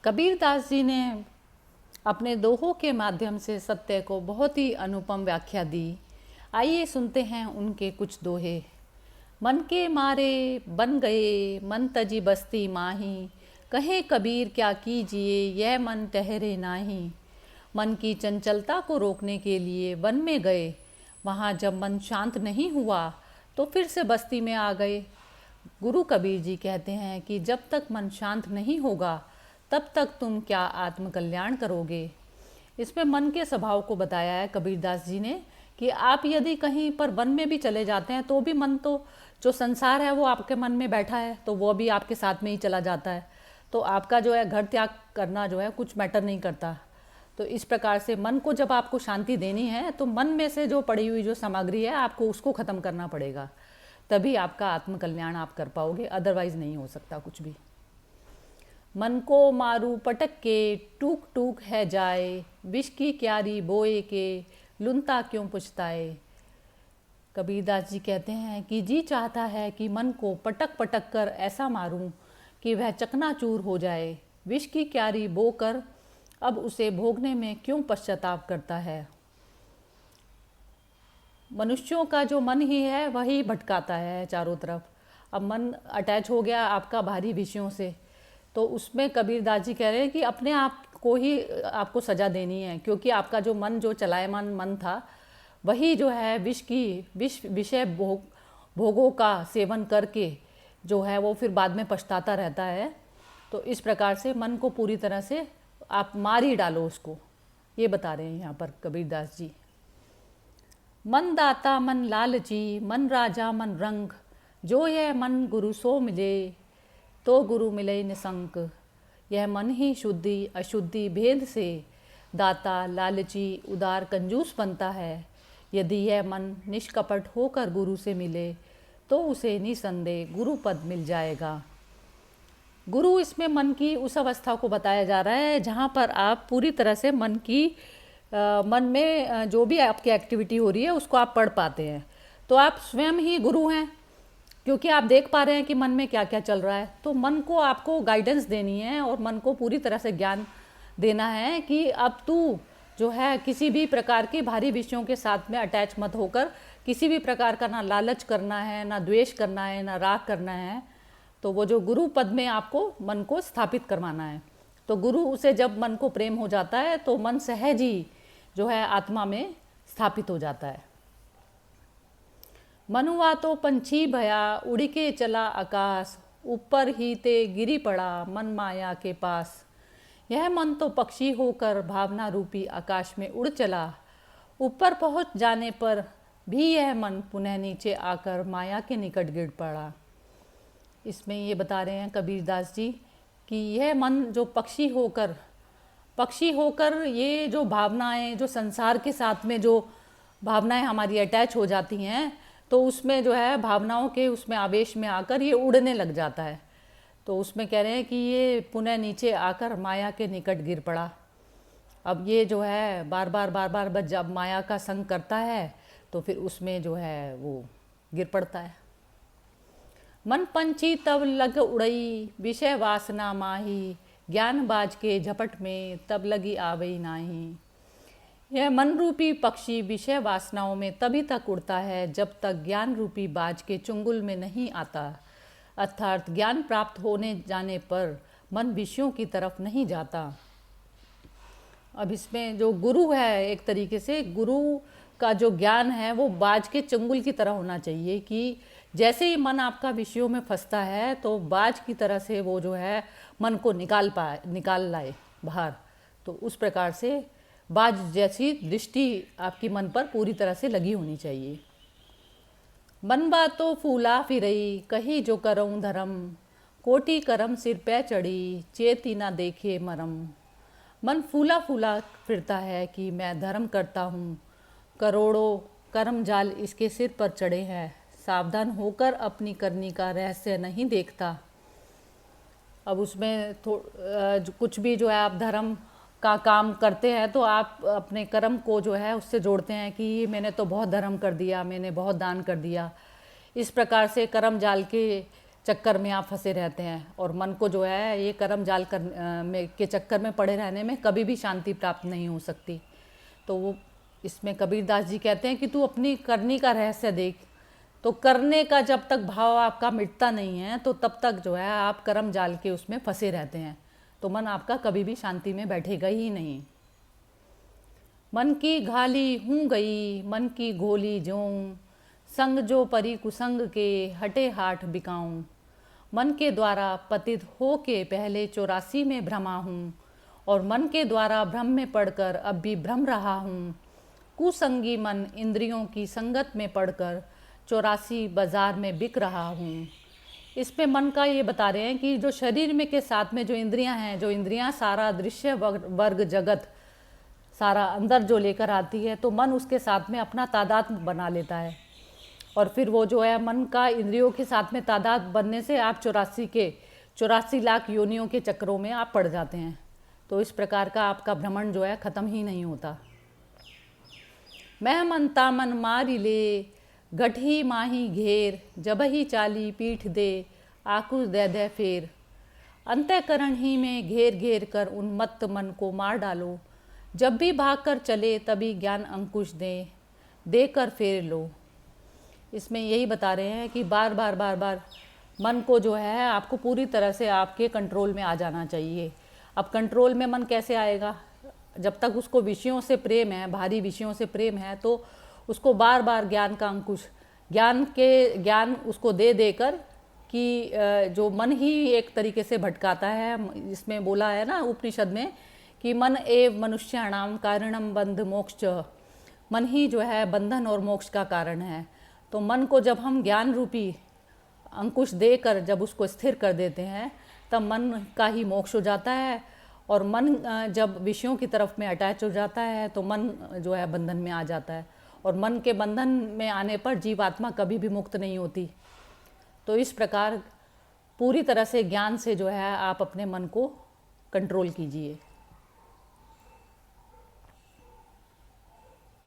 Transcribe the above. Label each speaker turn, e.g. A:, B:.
A: कबीरदास जी ने अपने दोहों के माध्यम से सत्य को बहुत ही अनुपम व्याख्या दी। आइए सुनते हैं उनके कुछ दोहे। मन के मारे बन गए मन तजी बस्ती माही, कहे कबीर क्या कीजिए यह मन ठहरे नाही। मन की चंचलता को रोकने के लिए वन में गए, वहाँ जब मन शांत नहीं हुआ तो फिर से बस्ती में आ गए। गुरु कबीर जी कहते हैं कि जब तक मन शांत नहीं होगा तब तक तुम क्या आत्मकल्याण करोगे। इसमें मन के स्वभाव को बताया है कबीरदास जी ने कि आप यदि कहीं पर वन में भी चले जाते हैं तो भी मन तो जो संसार है वो आपके मन में बैठा है, तो वो भी आपके साथ में ही चला जाता है। तो आपका जो है घर त्याग करना जो है कुछ मैटर नहीं करता। तो इस प्रकार से मन को जब आपको शांति देनी है तो मन में से जो पड़ी हुई जो सामग्री है आपको उसको ख़त्म करना पड़ेगा, तभी आपका आत्मकल्याण आप कर पाओगे, अदरवाइज नहीं हो सकता कुछ भी। मन को मारू पटक के टूक टूक है जाए, विष की क्यारी बोए के लुनता क्यों पुछताए। कबीरदास जी कहते हैं कि जी चाहता है कि मन को पटक पटक कर ऐसा मारूं कि वह चकनाचूर हो जाए, विष की क्यारी बोकर अब उसे भोगने में क्यों पश्चाताप करता है। मनुष्यों का जो मन ही है वही भटकाता है चारों तरफ। अब मन अटैच हो गया आपका भारी विषयों से, तो उसमें कबीरदास जी कह रहे हैं कि अपने आप को ही आपको सजा देनी है, क्योंकि आपका जो मन जो चलायमान मन था वही जो है विषय भोगों का सेवन करके जो है वो फिर बाद में पछताता रहता है। तो इस प्रकार से मन को पूरी तरह से आप मार ही डालो उसको, ये बता रहे हैं यहाँ पर कबीरदास जी। मन दाता मन लालची मन राजा मन रंग, जो यह मन गुरु सो मिले तो गुरु मिले निसंक। यह मन ही शुद्धि अशुद्धि भेद से दाता लालची उदार कंजूस बनता है। यदि यह मन निष्कपट होकर गुरु से मिले तो उसे निसंदेह गुरु पद मिल जाएगा। गुरु इसमें मन की उस अवस्था को बताया जा रहा है जहाँ पर आप पूरी तरह से मन में जो भी आपकी एक्टिविटी हो रही है उसको आप पढ़ पाते हैं। तो आप स्वयं ही गुरु हैं, क्योंकि आप देख पा रहे हैं कि मन में क्या क्या चल रहा है। तो मन को आपको गाइडेंस देनी है और मन को पूरी तरह से ज्ञान देना है कि अब तू जो है किसी भी प्रकार के भारी विषयों के साथ में अटैच मत होकर, किसी भी प्रकार का ना लालच करना है, ना द्वेष करना है, ना राग करना है। तो वो जो गुरु पद में आपको मन को स्थापित करवाना है। तो गुरु से जब मन को प्रेम हो जाता है तो मन सहज ही जो है आत्मा में स्थापित हो जाता है। मनुआ तो पंछी भया उड़ के चला आकाश, ऊपर ही ते गिरी पड़ा मन माया के पास। यह मन तो पक्षी होकर भावना रूपी आकाश में उड़ चला, ऊपर पहुंच जाने पर भी यह मन पुनः नीचे आकर माया के निकट गिर पड़ा। इसमें ये बता रहे हैं कबीरदास जी कि यह मन जो पक्षी होकर ये जो भावनाएं जो संसार के साथ में जो भावनाएं हमारी अटैच हो जाती हैं, तो उसमें जो है भावनाओं के उसमें आवेश में आकर ये उड़ने लग जाता है। तो उसमें कह रहे हैं कि ये पुनः नीचे आकर माया के निकट गिर पड़ा। अब ये जो है बार बार जब माया का संग करता है तो फिर उसमें जो है वो गिर पड़ता है। मन पंछी तब लग उड़ई विषय वासना माही, ज्ञान बाज के झपट में तब लगी आवई नाही। यह मन रूपी पक्षी विषय वासनाओं में तभी तक उड़ता है जब तक ज्ञान रूपी बाज के चुंगल में नहीं आता, अर्थात ज्ञान प्राप्त होने जाने पर मन विषयों की तरफ नहीं जाता। अब इसमें जो गुरु है, एक तरीके से गुरु का जो ज्ञान है वो बाज के चंगुल की तरह होना चाहिए कि जैसे ही मन आपका विषयों में फंसता है तो बाज की तरह से वो जो है मन को निकाल लाए बाहर। तो उस प्रकार से बाज जैसी दृष्टि आपकी मन पर पूरी तरह से लगी होनी चाहिए। मन बातो फूला फिरई कही जो करऊँ धर्म, कोटि करम सिर पे चढ़ी चेती ना देखे मरम। मन फूला फूला फिरता है कि मैं धर्म करता हूँ, करोड़ों कर्म जाल इसके सिर पर चढ़े हैं, सावधान होकर अपनी करनी का रहस्य नहीं देखता। अब उसमें कुछ भी जो है आप धर्म का काम करते हैं तो आप अपने कर्म को जो है उससे जोड़ते हैं कि मैंने तो बहुत धर्म कर दिया, मैंने बहुत दान कर दिया। इस प्रकार से कर्म जाल के चक्कर में आप फंसे रहते हैं और मन को जो है ये कर्म जाल के चक्कर में पड़े रहने में कभी भी शांति प्राप्त नहीं हो सकती। तो वो इसमें कबीरदास जी कहते हैं कि तू अपनी करनी का रहस्य देख। तो करने का जब तक भाव आपका मिटता नहीं है तो तब तक जो है आप कर्म जाल के उसमें फंसे रहते हैं, तो मन आपका कभी भी शांति में बैठेगा ही नहीं। मन की घाली हूँ गई मन की घोली ज्यों, संग जो परी कुसंग के हटे हाट बिकाऊं। मन के द्वारा पतित हो के पहले 84 में भ्रमा हूँ, और मन के द्वारा भ्रम में पड़कर अब भी भ्रम रहा हूँ। कुसंगी मन इंद्रियों की संगत में पड़कर 84 बाजार में बिक रहा हूँ। इसमें मन का ये बता रहे हैं कि जो शरीर में के साथ में जो इंद्रियां हैं, जो इंद्रियां सारा दृश्य वर्ग जगत सारा अंदर जो लेकर आती है, तो मन उसके साथ में अपना तादात्म्य बना लेता है। और फिर वो जो है मन का इंद्रियों के साथ में तादाद बनने से आप 84 लाख योनियों के चक्रों में आप पड़ जाते हैं। तो इस प्रकार का आपका भ्रमण जो है ख़त्म ही नहीं होता। मैं मन तामन मारी ले गठी माही घेर, जब ही चाली पीठ दे आकुश दे फेर। अंतःकरण ही में घेर घेर कर उन्मत्त मन को मार डालो, जब भी भाग कर चले तभी ज्ञान अंकुश दे कर फेर लो। इसमें यही बता रहे हैं कि बार बार मन को जो है आपको पूरी तरह से आपके कंट्रोल में आ जाना चाहिए। अब कंट्रोल में मन कैसे आएगा? जब तक उसको विषयों से प्रेम है, भारी विषयों से प्रेम है, तो उसको बार बार ज्ञान का अंकुश, ज्ञान उसको दे देकर कि जो मन ही एक तरीके से भटकाता है। इसमें बोला है ना उपनिषद में कि मन एव मनुष्याणाम कारणम बंध मोक्ष, मन ही जो है बंधन और मोक्ष का कारण है। तो मन को जब हम ज्ञान रूपी अंकुश देकर जब उसको स्थिर कर देते हैं, तब मन का ही मोक्ष हो जाता है। और मन जब विषयों की तरफ में अटैच हो जाता है तो मन जो है बंधन में आ जाता है, और मन के बंधन में आने पर जीवात्मा कभी भी मुक्त नहीं होती। तो इस प्रकार पूरी तरह से ज्ञान से जो है आप अपने मन को कंट्रोल कीजिए।